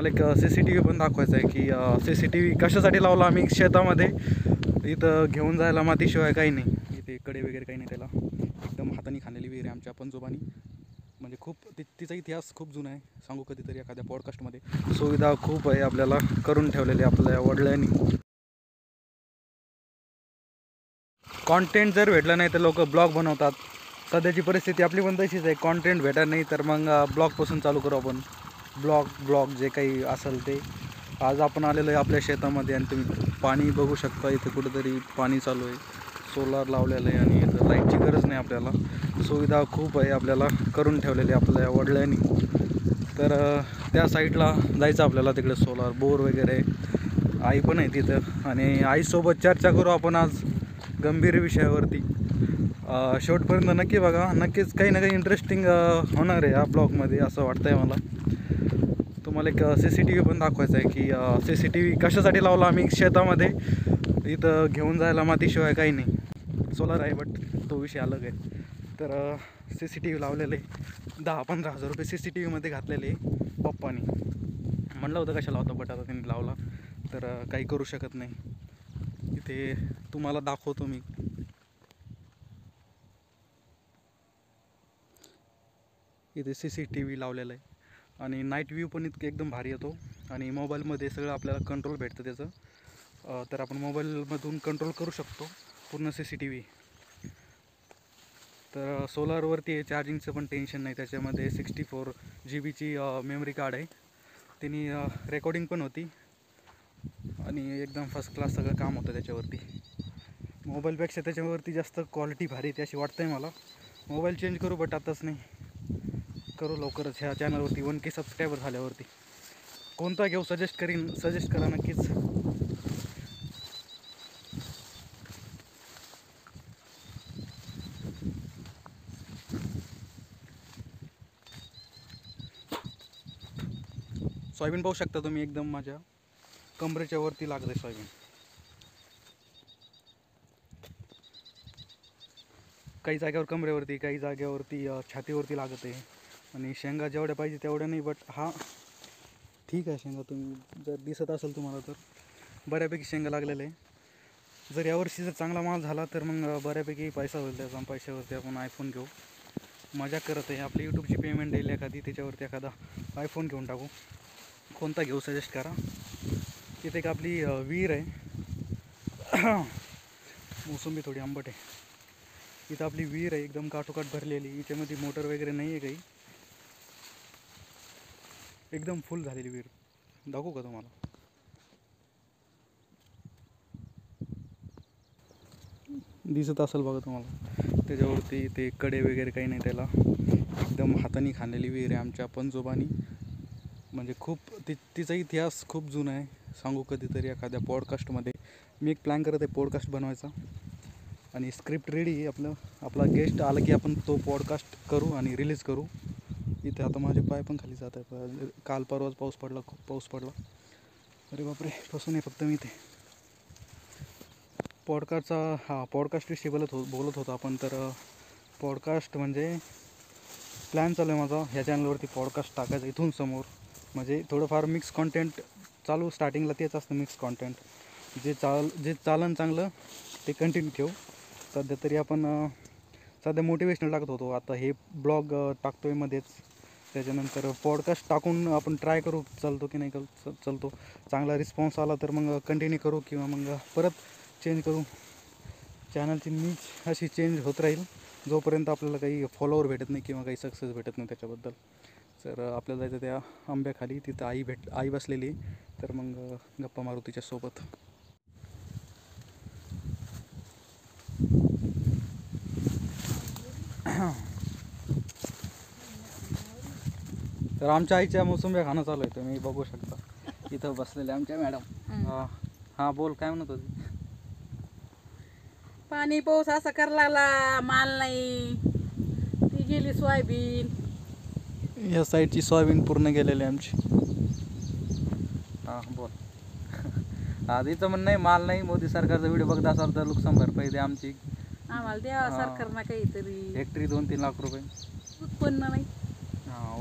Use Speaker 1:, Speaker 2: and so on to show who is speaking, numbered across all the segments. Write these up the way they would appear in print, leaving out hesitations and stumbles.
Speaker 1: तुम्हाला एक CCTV पण दाखवायचा आहे की CCTV कशासाठी लावला आम्ही शेतामध्ये. इथं घेऊन जायला मातीशिवाय काही नाही, इथे कडे वगैरे काही नाही त्याला. एकदम हाताने खाल्लेली विहीर आहे आमच्या पंजोबांनी. म्हणजे खूप तिचा इतिहास खूप जुना आहे, सांगू कधीतरी एखाद्या पॉडकास्टमध्ये. सुविधा खूप आहे आपल्याला करून ठेवलेली आपल्या वडिलांनी. कॉन्टेंट जर भेटलं नाही तर लोक ब्लॉग बनवतात. सध्याची परिस्थिती आपली पण तशीच आहे, कॉन्टेंट भेटत नाही तर मग ब्लॉगपासून चालू करू आपण. ब्लॉग जे काही असेल ते. आज आपण आलेलो आहे आपल्या शेतामध्ये आणि तुम्ही पाणी बघू शकता, इथे कुठेतरी पाणी चालू आहे. सोलार लावलेलं आहे आणि इथं लाईटची गरज नाही आपल्याला. सुविधा खूप आहे आपल्याला करून ठेवलेली आपल्या वडिलांनी. तर त्या साईडला जायचं आपल्याला, तिकडे सोलार बोर वगैरे. आई पण आहे तिथं आणि आईसोबत चर्चा करू आपण आज गंभीर विषयावरती. शेवटपर्यंत नक्की बघा, नक्कीच काही ना काही इंटरेस्टिंग होणार आहे या ब्लॉगमध्ये असं वाटतं आहे मला. तुम्हाला एक CCTV पण दाखवायचा आहे की CCTV कशासाठी लावला आम्ही शेतामध्ये. इथं घेऊन जायला मातीशिवाय काही नाही. सोलार आहे बट तो विषय अलग आहे. तर CCTV लावलेले 10-15 हजार रुपये CCTVमध्ये घातलेले पप्पानी. म्हणलं होतं कशाला होता बट आता त्यांनी लावला तर काही करू शकत नाही. इथे तुम्हाला दाखवतो मी. इथे CCTV लावलेला आहे आणि नाईट व्ह्यू पण इतकं एकदम भारी येतो आणि मोबाईलमध्ये सगळं आपल्याला कंट्रोल भेटतं त्याचं. तर आपण मोबाईलमधून कंट्रोल करू शकतो पूर्ण CCTV. तर सोलारवरती आहे, चार्जिंगचं पण टेन्शन नाही. त्याच्यामध्ये 64 GB मेमरी कार्ड आहे. त्यांनी रेकॉर्डिंग पण होती आणि एकदम फर्स्ट क्लास सगळं काम होतं त्याच्यावरती. मोबाईलपेक्षा त्याच्यावरती जास्त क्वालिटी भारी येते अशी वाटतं आहे मला. मोबाईल चेंज करू बट आताच नाही, करू लवकरच ह्या चॅनलवरती 1K सबस्क्रायबर झाल्यावरती. कोणता घेऊ सजेस्ट करा नक्कीच. सोयाबीन पाहू शकता तुम्ही, एकदम माझ्या कमरेच्या वरती लागतं आहे सोयाबीन. काही जागेवर कमरेवरती, काही जागेवरती छातीवरती लागत आहे. आणि शेंगा जेवढ्या पाहिजे तेवढ्या नाही बट हा ठीक आहे. शेंगा तुम्ही जर दिसत असेल तुम्हाला तर बऱ्यापैकी शेंगा लागलेलं आहे. जर यावर्षी जर चांगला माल झाला तर मग बऱ्यापैकी पैसा होईल त्याचा. पैशावरती आपण आयफोन घेऊ. मजा करत आहे, आपली यूट्यूबची पेमेंट येईल एखादी, त्याच्यावरती एखादा आयफोन घेऊन टाकू. कोणता घेऊ सजेस्ट करा. तिथे एक आपली विहीर आहे. मोसंबी थोडी आंबट आहे. इथं आपली विहीर आहे एकदम काठोकाठ भरलेली. याच्यामध्ये मोटर वगैरे नाही आहे काही, एकदम फुल झालेली विहीर. दाखवू का तुम्हाला? दिसत असेल बघा तुम्हाला. त्याच्यावरती ते कडे वगैरे काही नाही त्याला. एकदम हाताने खाल्लेली विहीर आहे आमच्या पंजोबांनी. म्हणजे खूप तिचा इतिहास खूप जुना आहे, सांगू कधीतरी एखाद्या पॉडकास्टमध्ये. मी एक प्लॅन करत आहे पॉडकास्ट बनवायचा आणि स्क्रिप्ट रेडी आहे. आपला गेस्ट आला की आपण तो पॉडकास्ट करू आणि रिलीज करू. इथे आता माझे पाय पण खाली जात आहे. काल परवाच पाऊस पडला, खूप पाऊस पडला. अरे बापरे, फसून आहे फक्त मी इथे. पॉडकास्टविषयी बोलत होतो आपण. तर पॉडकास्ट म्हणजे प्लॅन चालू आहे माझा ह्या चॅनलवरती पॉडकास्ट टाकायचं इथून समोर. म्हणजे थोडंफार मिक्स कॉन्टेंट चालू, स्टार्टिंगला तेच असतं मिक्स कॉन्टेंट. जे चालन चांगलं ते कंटिन्यू ठेवू. सध्या तरी आपण सध्या मोटिवेशनल टाकत होतो, आता हे ब्लॉग टाकतो आहे मध्येच. त्याच्यानंतर पॉडकास्ट टाकून आपण ट्राय करू चालतो की नाही चालतो. चांगला रिस्पॉन्स आला तर मग कंटिन्यू करू किंवा मग परत चेंज करू. चॅनलची नीच अशी चेंज होत राहील जोपर्यंत आपल्याला काही फॉलोवर भेटत नाही किंवा काही सक्सेस भेटत नाही त्याच्याबद्दल. तर आपल्याला जायचं त्या आंब्याखाली, तिथं आई बसलेली. तर मग गप्पा मारू तिच्यासोबत. तर आमच्या आईच्या मोसंब्या खाणं चालू आहे, तुम्ही बघू शकता. इथं बसलेले आमच्या मॅडम. हां बोल, काय म्हणत होती?
Speaker 2: पाणी पाऊस असा करायला लागला, माल नाही, ती गेली सोयाबीन.
Speaker 1: या साईडची सोयाबीन पूर्ण गेलेली आमची. हां बोल. आधीचं म्हणणं नाही, माल नाही. मोदी सरकारचा व्हिडिओ बघत असाल तर नुकसान भरपाई द्या आमची.
Speaker 2: आम्हाला द्यावा सरकारनं काहीतरी.
Speaker 1: हेक्टरी 2-3 लाख रुपये
Speaker 2: उत्पन्न नाही.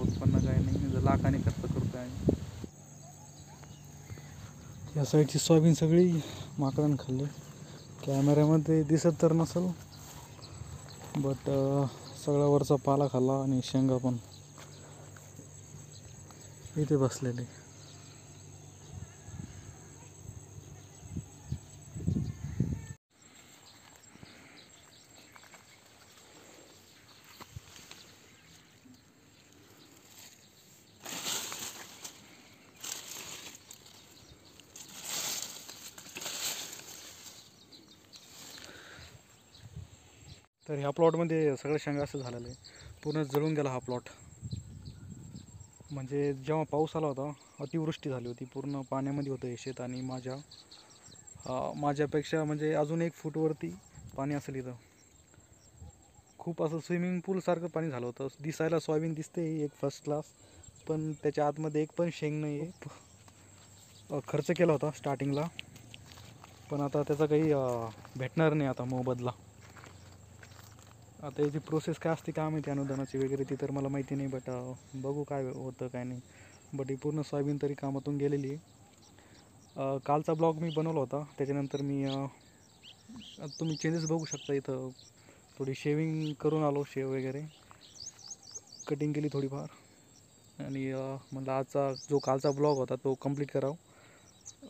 Speaker 1: उत्पन्न काय नाही, लाखाने खर्च करतो आहे. या साईडची सोयाबीन सगळी माकडानं खाल्ली. कॅमेऱ्यामध्ये दिसत तर नसेल, बट सगळा वरचा पाला खाल्ला आणि शेंगा पण इथे बसलेले. तर ह्या प्लॉटमध्ये सगळ्या शेंगा असं झालेलं आहे, पूर्ण जळून गेला हा प्लॉट. म्हणजे जेव्हा पाऊस आला होता, अतिवृष्टी झाली होती, पूर्ण पाण्यामध्ये होतं हे शेत. आणि माझ्यापेक्षा म्हणजे अजून 1 फूटवरती पाणी असेल इथं. खूप असं स्विमिंग पूलसारखं पाणी झालं होतं. दिसायला सोयाबीन दिसते एक फर्स्ट क्लास, पण त्याच्या आतमध्ये एक पण शेंग नाही आहे. खर्च केला होता स्टार्टिंगला, पण आता त्याचा काही भेटणार नाही आता मोबदला. आता याची प्रोसेस काय असते काय माहिती अनुदानाची वगैरे, ती तर मला माहिती नाही. बट बघू काय होतं काय नाही. बट ही पूर्ण सोयाबीन तरी कामातून गेलेली आहे. कालचा ब्लॉग मी बनवला होता, त्याच्यानंतर मी तुम्ही चेंजेस बघू शकता. इथं थोडी शेविंग करून आलो, शेव वगैरे कटिंग केली थोडीफार. आणि म्हणलं आजचा जो कालचा ब्लॉग होता तो कंप्लीट करावं.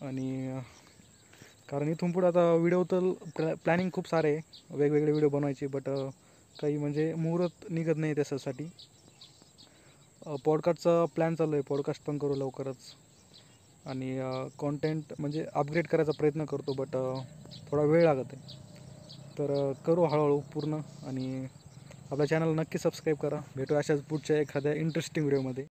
Speaker 1: आणि कारण इथून पुढे आता व्हिडिओ तर प्लॅनिंग खूप सारे आहे, वेगवेगळे व्हिडिओ बनवायचे. बट काही म्हणजे मुहूर्त निघत नाही त्याच्यासाठी. पॉडकास्टचा प्लॅन चालू आहे, पॉडकास्ट पण करू लवकरच. आणि कॉन्टेंट म्हणजे अपग्रेड करायचा प्रयत्न करतो, बट थोडा वेळ लागत आहे. तर करू हळूहळू पूर्ण. आणि आपल्या चॅनल नक्की सबस्क्राईब करा. भेटू अशाच पुढच्या एखाद्या इंटरेस्टिंग व्हिडिओमध्ये.